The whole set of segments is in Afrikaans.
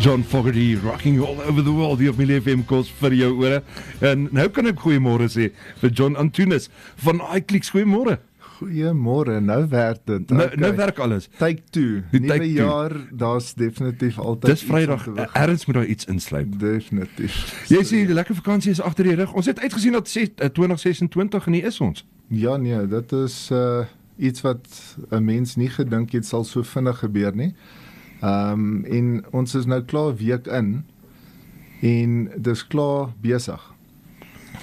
John Fogerty, rocking you all over the world hier op Millie FM kos vir jou ore. En nou kan ek goeiemôre sê vir John Antunes van iClicks. Goeiemôre. Goeiemôre, nou werk dit. Nou werk alles. Take 2. Nuwe jaar, daar's definitief altyd. Dis Vrydag. Erns moet daar iets insluip. Definitief. Jy sê die lekker vakansie is agter die rug. Ons het uitgesien dat 2026 en nie is ons. Ja nee, dit is iets wat 'n mens nie gedink het sal so vinnig gebeur nie. En ons is nou klaar 'n week in en dis klaar besig.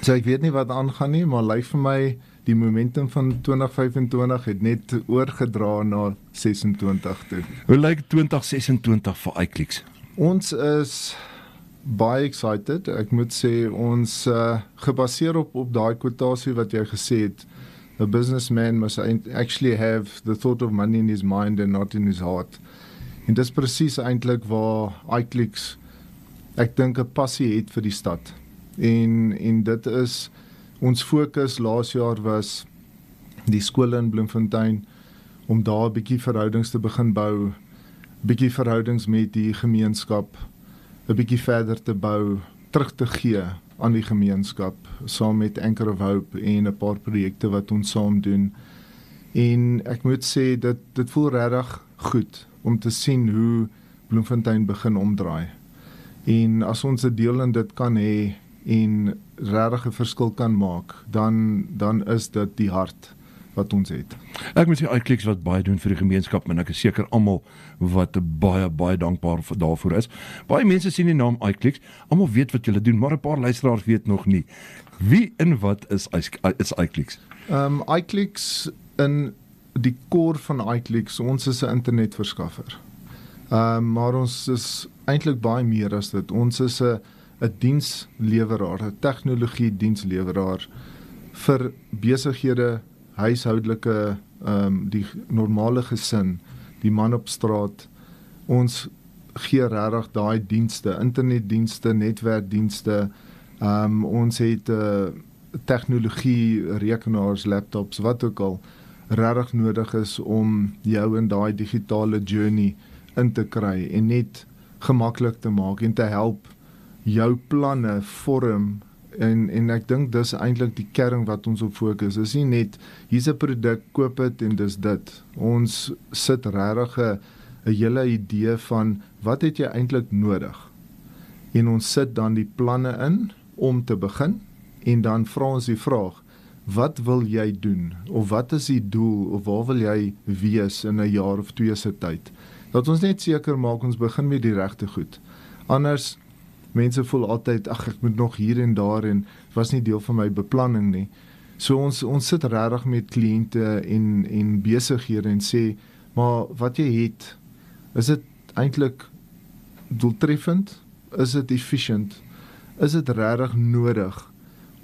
So ek weet nie wat aangaan nie, maar lyk vir my die momentum van 2025 het net oorgedra na 26 toe. Hoe lyk 2026 vir iClicks? Ons is baie excited. Ek moet sê ons gebaseer op daai kwotasie wat jy gesê het. A businessman must actually have the thought of money in his mind and not in his heart. En dis presies eintlik waar iClicks ek dink 'n passie het vir die stad. En dit is ons fokus laas jaar was die skole in Bloemfontein om daar 'n bietjie verhoudings te begin bou, bietjie verhoudings met die gemeenskap, 'n bietjie verder te bou, terug te gee aan die gemeenskap saam met Anchor of Hope en 'n paar projekte wat ons saam doen. En ek moet sê dit voel regtig goed om te sien hoe Bloemfontein begin omdraai. En as ons 'n deel in dit kan hê en regtig 'n verskil kan maak, dan is dit die hart wat ons het. Ek moet sê iClicks wat baie doen vir die gemeenskap en ek is seker almal wat baie dankbaar daarvoor is. Baie mense sien die naam iClicks, almal weet wat julle doen, maar 'n paar luisteraars weet nog nie. Wie en wat is iClicks? iClicks in die core van iClicks, ons is 'n internetverskaffer. Maar ons is eintlik baie meer as dit. Ons is 'n diensleweraar, 'n tegnologie diensleweraar vir besighede, huishoudelike, die normale gesin, die man op straat. Ons gee regtig daai dienste, internetdienste, netwerkdienste. Ons het tegnologie, rekenaars, laptops, wat ook al regtig nodig is om jou in daai digitale journey in te kry en net gemaklik te maak en te help jou planne vorm en ek dink dis eintlik die kern wat ons op fokus. Dis nie net hier's 'n produk, koop dit en dis dit. Ons sit regtig 'n hele idee van wat het jy eintlik nodig? En ons sit dan die planne in om te begin en dan vra ons die vraag: wat wil jy doen? Of wat is die doel? Of waar wil jy wees in 'n jaar of 2 se tyd? Dat ons net seker maak ons begin met die regte goed. Anders, mense voel altyd, ek moet nog hier en daar en was nie deel van my beplanning nie. So ons sit regtig met kliënte en besighede en sê, maar wat jy het, is dit eintlik doeltreffend? Is dit efficient? Is dit regtig nodig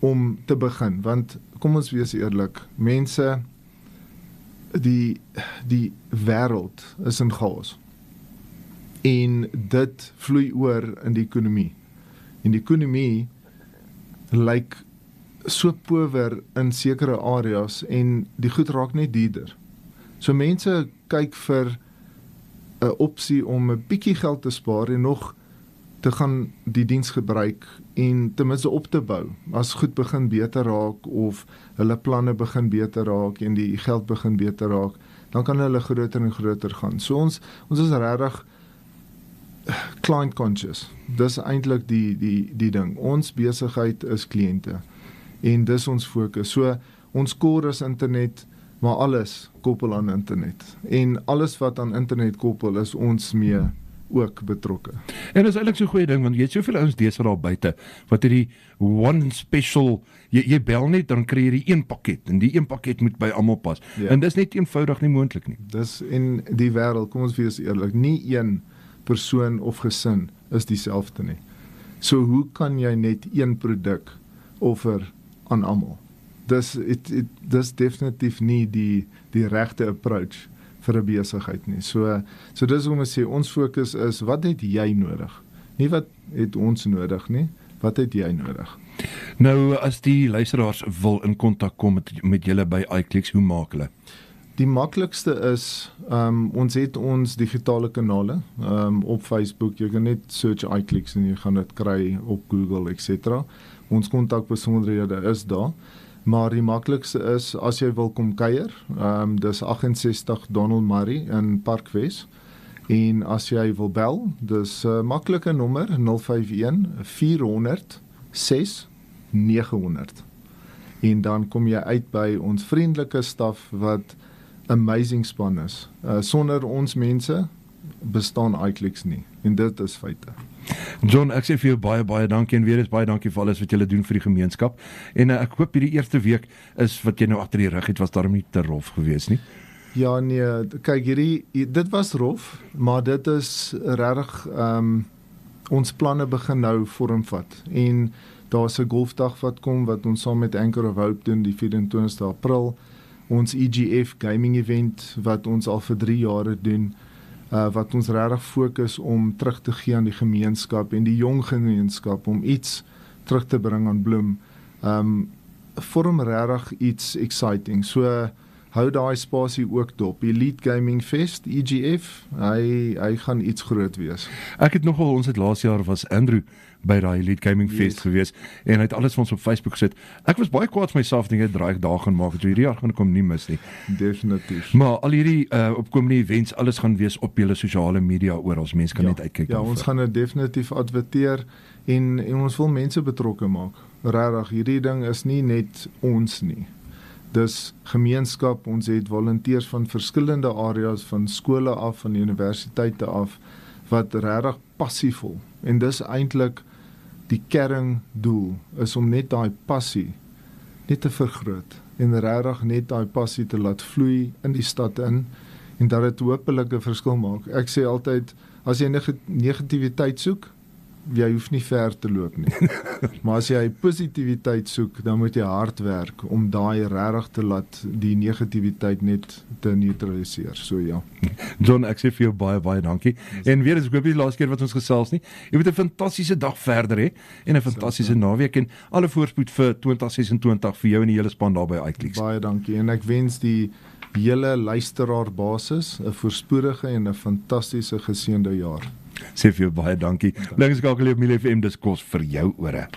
om te begin? Want kom ons wees eerlik, mense, die wêreld is in chaos. En dit vloei oor in die ekonomie. En die ekonomie lyk so power in sekere areas en die goed raak net duurder. So mense kyk vir 'n opsie om 'n bietjie geld te spaar en nog te gaan die diens gebruik en ten minste op te bou. As goed begin beter raak of hulle planne begin beter raak en die geld begin beter raak, dan kan hulle groter en groter gaan. So ons is regtig client conscious. Dis eintlik die ding. Ons besigheid is kliënte en dis ons fokus. So ons core is internet, maar alles koppel aan internet. En alles wat aan internet koppel is ons mee ook betrokke. En dit is eintlik so 'n goeie ding want jy het soveel ouens deesdae daar buite wat hierdie one special, jy bel net dan kry jy die een pakket en die een pakket moet by almal pas. Ja. En dis net eenvoudig nie moontlik nie. Dis in die wêreld, kom ons wees eerlik, nie een persoon of gesin is dieselfde nie. So hoe kan jy net een produk offer aan almal? Dis definitief nie die regte approach vir 'n besigheid nie. So dis om te sê, ons fokus is, wat het jy nodig? Nie wat het ons nodig nie, wat het jy nodig? Nou, as die luisteraars wil in kontak kom met julle by iClicks, hoe maak hulle? Die maklikste is, ons het ons digitale kanale op Facebook. Jy kan net search iClicks en jy gaan dit kry op Google, etc. Ons kontakbesonderhede is daar. Maar die maklikste is, as jy wil kom kuier, dis 68 Donald Murray in Parkwes. En as jy wil bel, dis 'n maklike nommer 051 400 6 900. En dan kom jy uit by ons vriendelike staf wat amazing span is. Sonder ons mense bestaan iClicks nie. En dit is feite. John, ek sê vir jou baie dankie en weer eens baie dankie vir alles wat julle doen vir die gemeenskap. En ek hoop hierdie eerste week is wat jy nou agter die rug het, was daarom nie te rof gewees nie. Ja nee, kyk dit was rof, maar dit is regtig ons planne begin nou vormvat. En daar's 'n golfdag wat kom wat ons saam met Anchor of Hope doen die 24 April. Ons EGF gaming event wat ons al vir 3 jare doen, wat ons regtig fokus om terug te gee aan die gemeenskap en die jong gemeenskap om iets terug te bring aan bloem. Vorm regtig iets exciting. So hou daai spasie ook dop. Elite Gaming Fest, EGF, hy gaan iets groot wees. Ek het nogal, ons het laas jaar was Andrew by daai Elite Gaming Fest gewees en hy het alles vir ons op Facebook gesit. Ek was baie kwaad vir myself dat ek draai dae gaan maak. Hierdie jaar gaan ek hom nie mis nie. Definitief. Maar al hierdie opkomende events, alles gaan wees op julle sosiale media oral. Mense kan net uitkyk. Ja, ons gaan dit definitief adverteer en ons wil mense betrokke maak. Regtig, hierdie ding is nie net ons nie. Dis gemeenskap, ons het volonteërs van verskillende areas, van skole af, van universiteite af, wat regtig passievol. En dis eintlik die kerndoel, is om net daai passie net te vergroot. En regtig net daai passie te laat vloei in die stad in, en dat dit hopelik 'n verskil maak. Ek sê altyd, as jy negativiteit soek, jy hoef nie ver te loop nie. Maar as jy positiwiteit soek, dan moet jy hard werk om daai regtig te laat die negativiteit net te neutraliseer. So ja. John, ek sê vir jou baie dankie. En weer eens, ek hoop die laaste keer wat ons gesels nie. Jy moet 'n fantastiese dag verder hê en 'n fantastiese naweek en alle voorspoed vir 2026 vir jou en die hele span daar by iClicks. Baie dankie en ek wens die hele luisteraar basis 'n voorspoedige en 'n fantastiese geseënde jaar. Sê vir jou baie dankie. Bly geskakel op Milie FM, dis kos vir jou ore.